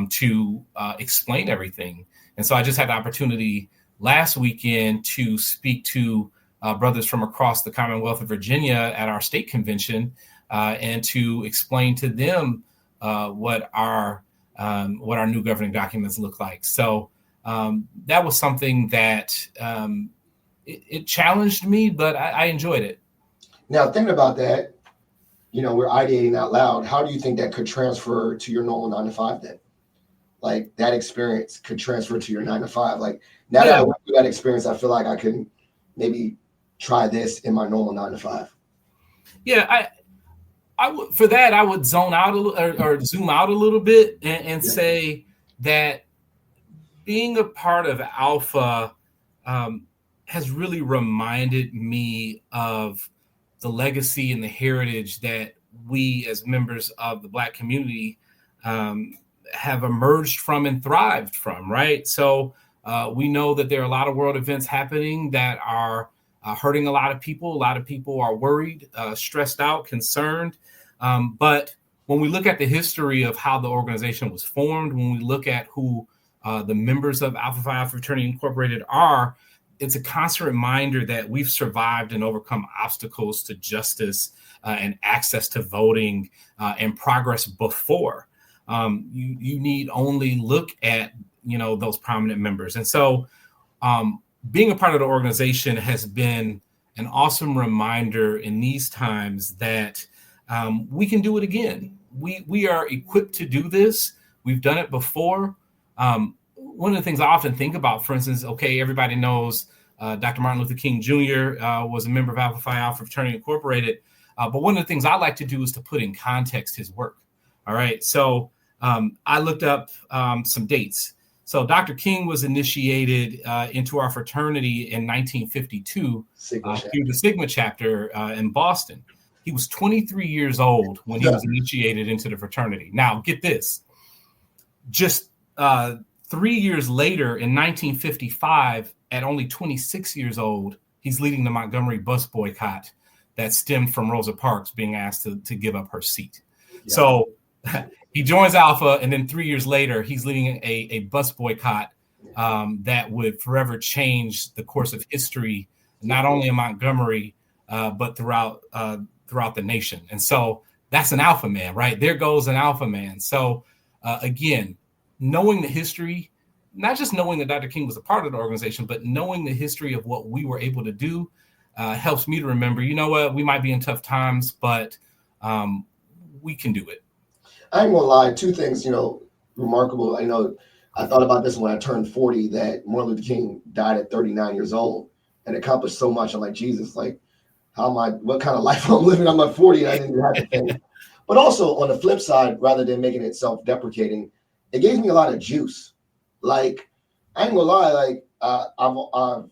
to explain everything. And so I just had the opportunity last weekend to speak to brothers from across the Commonwealth of Virginia at our state convention and to explain to them what our new governing documents look like. So that was something that it challenged me, but I enjoyed it. Now, thinking about that, we're ideating out loud. How do you think that could transfer to your normal 9 to 5 then? Like that experience could transfer to your 9 to 5. Like now that I went through that experience, I feel like I can maybe try this in my normal 9 to 5. Yeah, I would, for that, I would zone out or zoom out a little bit and say that being a part of Alpha has really reminded me of the legacy and the heritage that we as members of the Black community have emerged from and thrived from, right? So we know that there are a lot of world events happening that are hurting a lot of people. A lot of people are worried, stressed out, concerned. But when we look at the history of how the organization was formed, when we look at who the members of Alpha Phi Alpha Fraternity Incorporated are, it's a constant reminder that we've survived and overcome obstacles to justice and access to voting and progress before. You need only look at, those prominent members. And so being a part of the organization has been an awesome reminder in these times that we can do it again. We are equipped to do this. We've done it before. One of the things I often think about, for instance, everybody knows Dr. Martin Luther King Jr. Was a member of Alpha Phi Alpha Fraternity Incorporated. But one of the things I like to do is to put in context his work. All right. So I looked up some dates. So Dr. King was initiated into our fraternity in 1952 through the Sigma chapter in Boston. He was 23 years old when he was initiated into the fraternity. Now, get this. Just 3 years later, in 1955, at only 26 years old, he's leading the Montgomery bus boycott that stemmed from Rosa Parks being asked to give up her seat. Yeah. So he joins Alpha, and then 3 years later, he's leading a bus boycott that would forever change the course of history, not only in Montgomery, but throughout the nation. And so that's an Alpha man, right? There goes an Alpha man. So again, knowing the history, not just knowing that Dr. King was a part of the organization, but knowing the history of what we were able to do helps me to remember, we might be in tough times, but we can do it. I ain't gonna lie, two things, remarkable. I thought about this when I turned 40, that Martin Luther King died at 39 years old and accomplished so much. I'm like, Jesus, like, what kind of life I'm living? I'm at 40 and I didn't even have to think. But also on the flip side, rather than making it self-deprecating, it gave me a lot of juice. Like, I ain't gonna lie, like, I've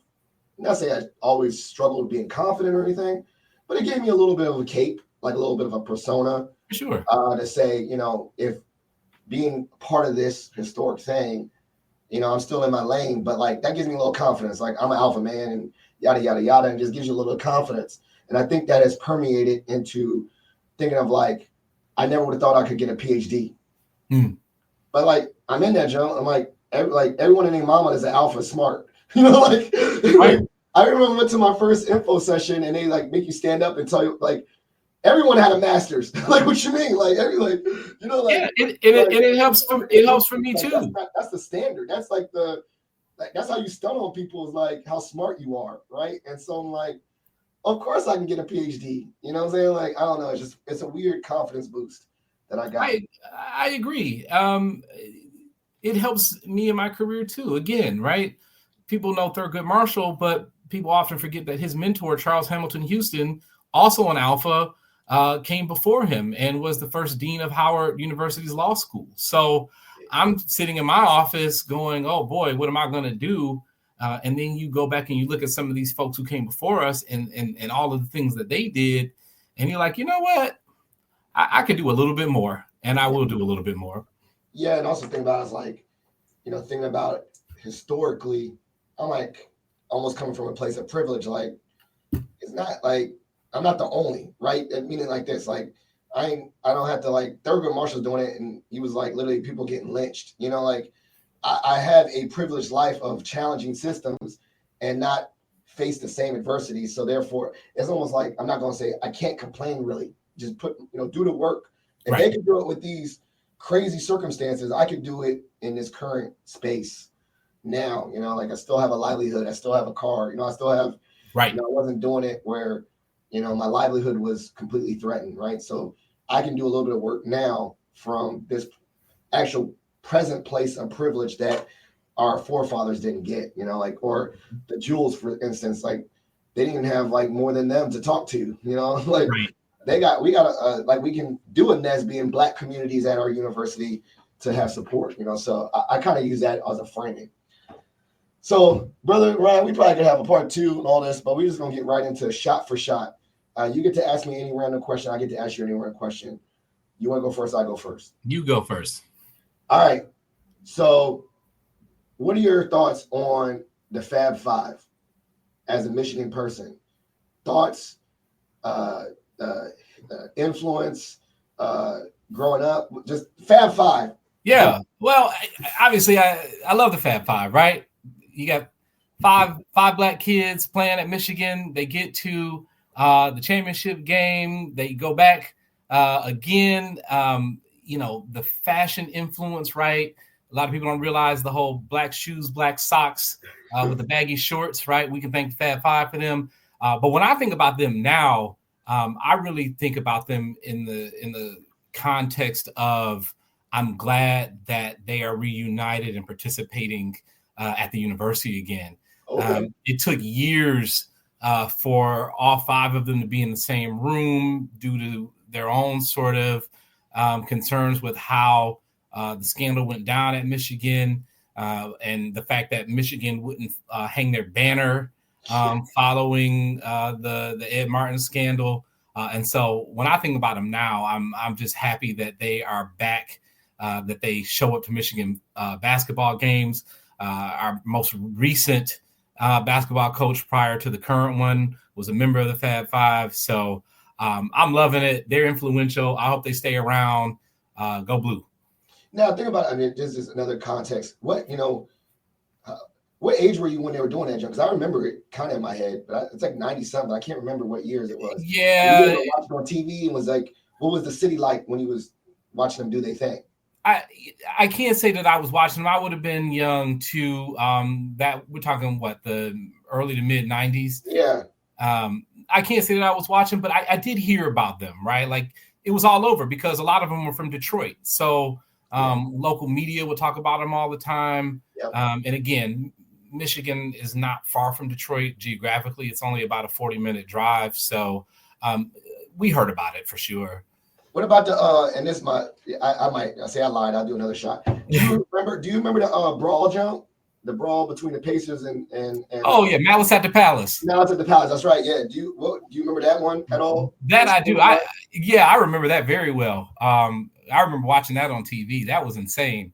not say I always struggled being confident or anything, but it gave me a little bit of a cape, like a little bit of a persona. Sure. To say, if being part of this historic thing, I'm still in my lane, but like that gives me a little confidence. Like I'm an alpha man and yada, yada, yada, and just gives you a little confidence. And I think that has permeated into thinking of like, I never would have thought I could get a PhD. But like, I'm in that, Joe. I'm like everyone in their mama is an alpha smart. You know, like, Right. I remember I went to my first info session and they like make you stand up and tell you like everyone had a master's. Like, what you mean? Like, you know, Yeah, like it helps for me like too. that's the standard. That's like that's how you stun on people is like how smart you are, right? And so I'm like, of course I can get a PhD. You know what I'm saying? Like, I don't know. It's a weird confidence boost that I got. I agree. It helps me in my career too. Again, right? People know Thurgood Marshall, but people often forget that his mentor, Charles Hamilton Houston, also an Alpha, came before him and was the first dean of Howard University's law school. So I'm sitting in my office going, oh boy, what am I going to do? And then you go back and you look at some of these folks who came before us and all of the things that they did. And you're like, you know what? I could do a little bit more, and I will do a little bit more. Yeah, and also think about it is like, thinking about it historically, I'm like almost coming from a place of privilege. Like, it's not like I'm not the only, right? Meaning like this, like I don't have to like Thurgood Marshall's doing it, and he was like literally people getting lynched. Like I have a privileged life of challenging systems and not face the same adversity. So therefore, it's almost like I'm not going to say I can't complain. Really, just do the work. If they can do it with these crazy circumstances, I could do it in this current space now. Like I still have a livelihood, I still have a car. I still have. Right. I wasn't doing it where my livelihood was completely threatened. Right. So I can do a little bit of work now from this actual present place of privilege that our forefathers didn't get, or the Jules, for instance, like they didn't have like more than them to talk to, like we got like we can do a NESB in Black communities at our university to have support, so I kind of use that as a framing. So, brother Ryan, we probably could have a part 2 and all this, but we're just gonna get right into shot for shot. You get to ask me any random question. I get to ask you any random question. You want to go first? I go first. You go first. All right. So, what are your thoughts on the Fab Five as a Michigan person? Thoughts, influence, growing up, just Fab Five. Yeah. Well, obviously, I love the Fab Five, right? You got five Black kids playing at Michigan. They get to the championship game. They go back again. The fashion influence, right? A lot of people don't realize the whole black shoes, black socks with the baggy shorts, right? We can thank Fab Five for them. But when I think about them now, I really think about them in the context of I'm glad that they are reunited and participating at the university again. Okay. It took years for all 5 of them to be in the same room due to their own sort of concerns with how the scandal went down at Michigan and the fact that Michigan wouldn't hang their banner following the Ed Martin scandal. And so when I think about them now, I'm just happy that they are back, that they show up to Michigan basketball games. Our most recent basketball coach prior to the current one was a member of the Fab Five. So I'm loving it. They're influential. I hope they stay around. Go Blue. Now think about it. I mean, this is another context. What age were you when they were doing that, John? Because I remember it kind of in my head, but it's like 90-something. I can't remember what years it was. Yeah. You watched on TV and was like, what was the city like when he was watching them do their thing? I can't say that I was watching them. I would have been young too. That we're talking the early to mid 90s. Yeah. I can't say that I was watching, but I did hear about them, right? Like it was all over because a lot of them were from Detroit. So local media would talk about them all the time. Yep. And again, Michigan is not far from Detroit geographically. It's only about a 40-minute drive. So we heard about it for sure. What about the and this I might say I lied. I'll do another shot. Do you remember the brawl jump? The brawl between the Pacers and oh yeah, Malice at the Palace. Malice at the Palace. That's right. Yeah. Do you remember that one at all? That I do. I remember that very well. I remember watching that on TV. That was insane.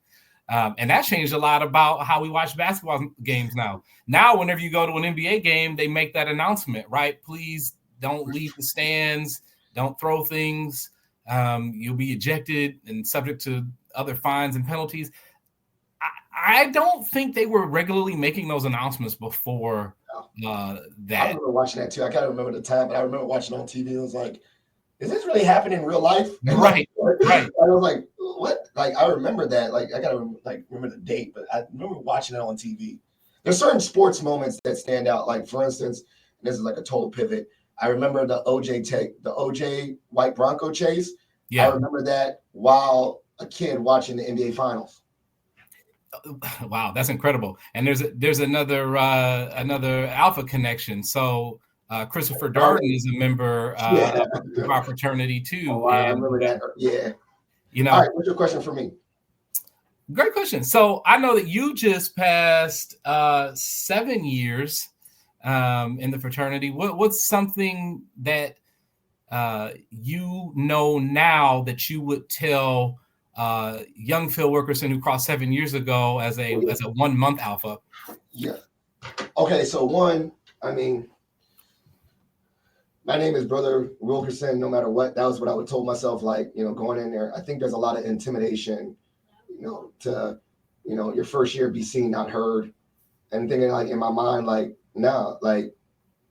And that changed a lot about how we watch basketball games now. Now, whenever you go to an NBA game, they make that announcement, right? Please don't leave the stands. Don't throw things. You'll be ejected and subject to other fines and penalties. I don't think they were regularly making those announcements before I that. remember watching that too. I gotta remember the time, but I remember watching on TV. It was like, is this really happening in real life? And Right, right. I was like, what? Like, I remember that. Like, I gotta remember the date, but I remember watching it on TV. There's certain sports moments that stand out. Like, for instance, this is like a total pivot. I remember the OJ White Bronco chase. I Yeah. remember that while a kid watching the NBA Finals. Wow, that's incredible. And there's another alpha connection. So Christopher Darden is a member Yeah. of our fraternity too. Oh, I And remember that. Yeah. you All know, right. What's your question for me? great question. So I know that you just passed 7 years in the fraternity. What's something that you know now that you would tell young Phil Wilkerson who crossed 7 years ago as a 1 month alpha? Yeah. Okay. So one, I mean, my name is Brother Wilkerson. No matter what, that was what I would told myself. Like, going in there, I think there's a lot of intimidation, to, your first year be seen, not heard, and thinking like in my mind, like, nah, like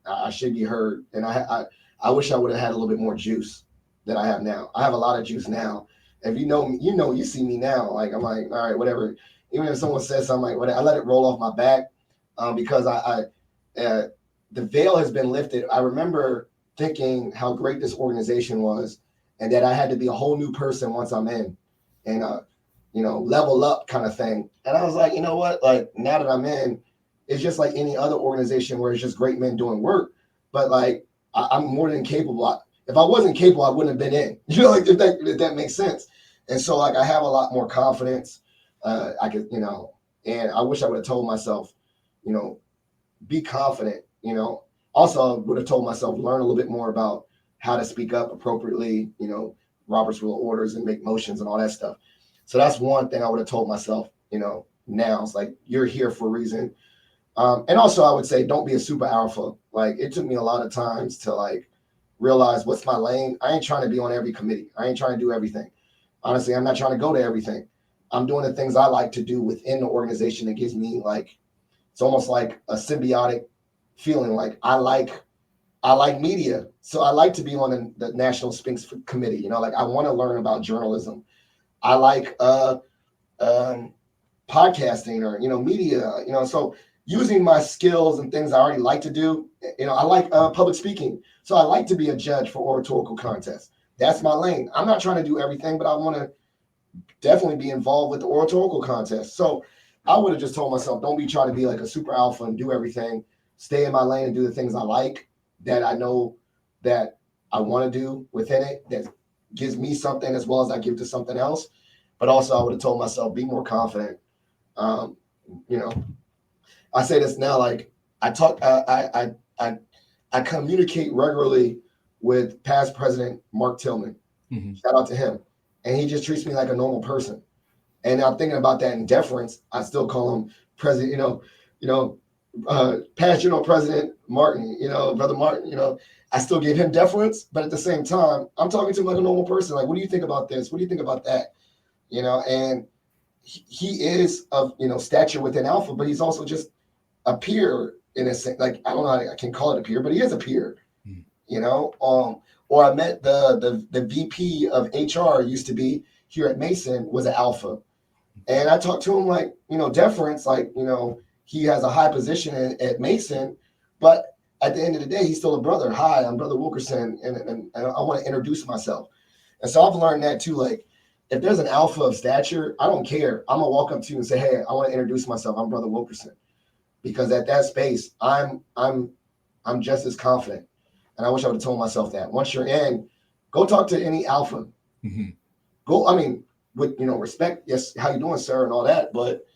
I should be heard. And I wish I would have had a little bit more juice than I have now. I have a lot of juice now. If you know me, you see me now. Like, I'm like, all right, whatever. Even if someone says something, like, whatever, I let it roll off my back, because the veil has been lifted. I remember thinking how great this organization was, and that I had to be a whole new person once I'm in, and level up kind of thing. And I was like, you know what? Like, now that I'm in, it's just like any other organization where it's just great men doing work. But like, I'm more than capable. If I wasn't capable, I wouldn't have been in. Like, if that makes sense. And so, like, I have a lot more confidence. I could, and I wish I would have told myself, be confident. Also, I would have told myself, learn a little bit more about how to speak up appropriately. Robert's Rule of Orders and make motions and all that stuff. So that's one thing I would have told myself. Now it's like, you're here for a reason. And also, I would say, don't be a super alpha. Like, it took me a lot of times to like realize what's my lane. I ain't trying to be on every committee. I ain't trying to do everything. Honestly, I'm not trying to go to everything. I'm doing the things I like to do within the organization that gives me like, it's almost like a symbiotic feeling. Like, I like media, so I like to be on the National Sphinx Committee. Like, I want to learn about journalism. I like podcasting or media. So using my skills and things I already like to do. I like public speaking, so I like to be a judge for oratorical contests. That's my lane. I'm not trying to do everything, but I want to definitely be involved with the oratorical contest. So I would have just told myself, don't be trying to be like a super alpha and do everything. Stay in my lane and do the things I like, that I know that I want to do within it, that gives me something as well as I give to something else. But also, I would have told myself, be more confident. Um, I say this now, like, I communicate regularly with past President Mark Tillman. Mm-hmm. Shout out to him. And he just treats me like a normal person. And I'm thinking about that in deference. I still call him President, past General President Martin, Brother Martin, I still give him deference. But at the same time, I'm talking to him like a normal person. Like, what do you think about this? What do you think about that? And he is of, stature within Alpha, but he's also just a peer in a sense. Like, I don't know how I can call it a peer, but he is a peer, or I met the VP of HR used to be here at Mason, was an Alpha. And I talked to him like, deference, like, he has a high position at Mason, but at the end of the day, he's still a brother. Hi, I'm Brother Wilkerson, and I want to introduce myself. And so I've learned that too. Like, if there's an alpha of stature, I don't care. I'm gonna walk up to you and say, hey, I want to introduce myself. I'm Brother Wilkerson. Because at that space, I'm just as confident. And I wish I would have told myself that. Once you're in, go talk to any alpha. Mm-hmm. Go, with respect, yes, how you doing, sir, and all that. But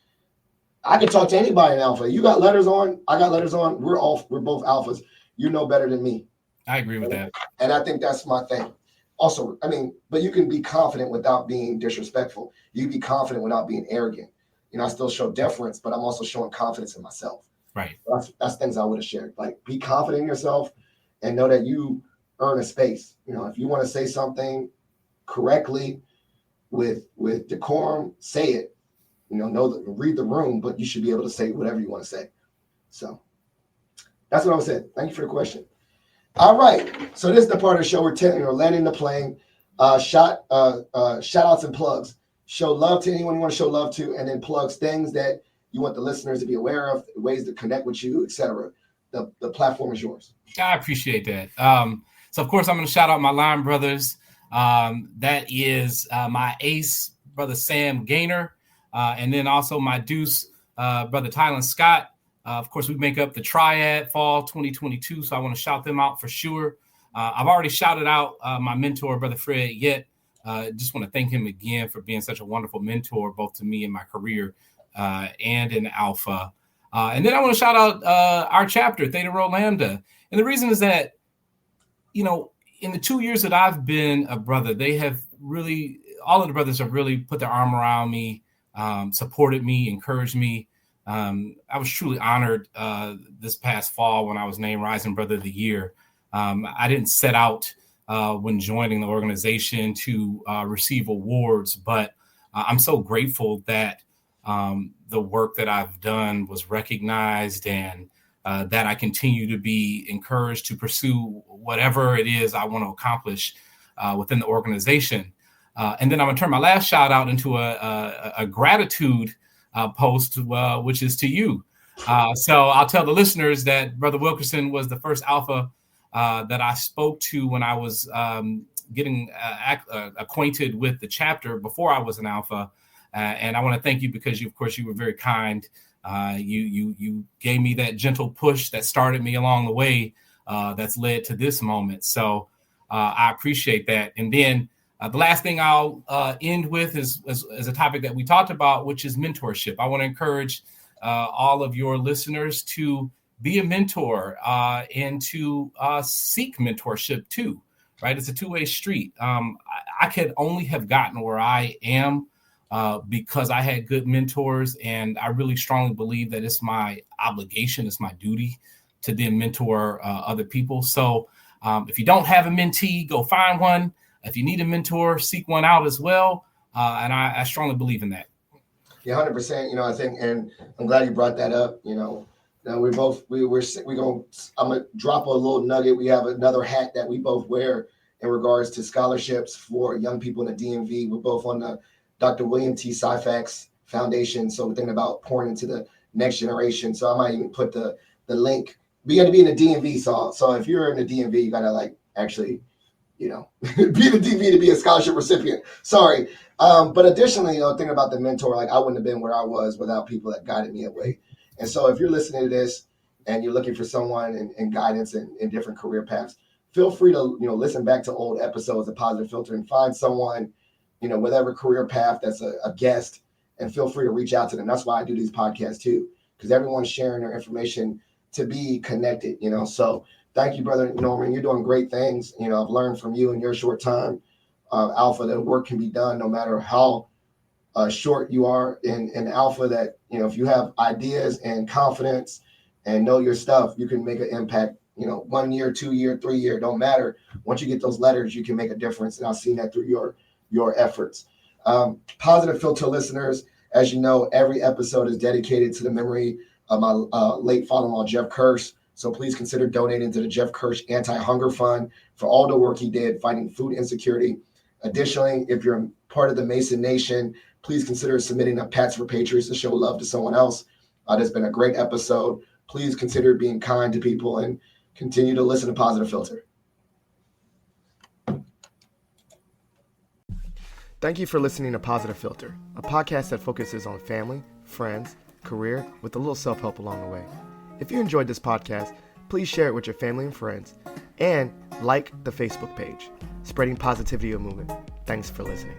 I can talk to anybody in alpha. You got letters on, I got letters on. We're both alphas. You know better than me. I agree with that. And I think that's my thing. Also, but you can be confident without being disrespectful. You can be confident without being arrogant. I still show deference, but I'm also showing confidence in myself. Right. That's things I would have shared. Like, be confident in yourself and know that you earn a space. If you want to say something correctly with decorum, say it. read the room, but you should be able to say whatever you want to say. So that's what I was saying. Thank you for the question. All right. So this is the part of the show we're landing the plane. Shout outs and plugs. Show love to anyone you want to show love to, and then plugs things that you want the listeners to be aware of, ways to connect with you, etc. The platform is yours. I appreciate that. So of course I'm going to shout out my line brothers. That is my ace brother Sam Gaynor, and then also my deuce brother Tylen Scott. Of course, we make up the Triad Fall 2022, so I want to shout them out for sure. I've already shouted out my mentor, Brother Fred Yet. Just want to thank him again for being such a wonderful mentor, both to me in my career and in Alpha. And then I want to shout out our chapter, Theta Rho Lambda. And the reason is that, in the 2 years that I've been a brother, all of the brothers have really put their arm around me, supported me, encouraged me. I was truly honored this past fall when I was named Rising Brother of the Year. I didn't set out when joining the organization to receive awards, but I'm so grateful that the work that I've done was recognized and that I continue to be encouraged to pursue whatever it is I want to accomplish within the organization. And then I'm going to turn my last shout out into a gratitude post, which is to you. So I'll tell the listeners that Brother Wilkerson was the first Alpha that I spoke to when I was getting acquainted with the chapter before I was an Alpha. And I want to thank you because you were very kind. You gave me that gentle push that started me along the way that's led to this moment. So I appreciate that. And then the last thing I'll end with is a topic that we talked about, which is mentorship. I want to encourage all of your listeners to be a mentor and to seek mentorship too, right? It's a two-way street. I could only have gotten where I am because I had good mentors, and I really strongly believe that it's my obligation, it's my duty to then mentor other people. So if you don't have a mentee, go find one. If you need a mentor, seek one out as well. And I strongly believe in that. Yeah, 100%. I think, and I'm glad you brought that up. Now I'm gonna drop a little nugget. We have another hat that we both wear in regards to scholarships for young people in the DMV. We're both on the Dr. William T. Syfax Foundation. So we're thinking about pouring into the next generation. So I might even put the link. We got to be in the DMV. So if you're in the DMV, you gotta actually, be in the DMV to be a scholarship recipient. Sorry. But additionally, thinking about the mentor, I wouldn't have been where I was without people that guided me away. And so if you're listening to this and you're looking for someone and guidance in different career paths, feel free to, listen back to old episodes of Positive Filter and find someone, whatever career path that's a guest, and feel free to reach out to them. That's why I do these podcasts too, because everyone's sharing their information to be connected, So thank you, Brother Norman. You're doing great things. I've learned from you in your short time, Alpha, that work can be done no matter how short you are in Alpha, that, if you have ideas and confidence and know your stuff, you can make an impact, 1 year, 2 year, 3 year, don't matter. Once you get those letters, you can make a difference. And I've seen that through your efforts. Positive Filter listeners, as you know, every episode is dedicated to the memory of my late father-in-law, Jeff Kirsch. So please consider donating to the Jeff Kirsch Anti-Hunger Fund for all the work he did fighting food insecurity. Additionally, if you're part of the Mason Nation, please consider submitting a Pats for Patriots to show love to someone else. That's been a great episode. Please consider being kind to people and continue to listen to Positive Filter. Thank you for listening to Positive Filter, a podcast that focuses on family, friends, career, with a little self-help along the way. If you enjoyed this podcast, please share it with your family and friends, and like the Facebook page, Spreading Positivity of Movement. Thanks for listening.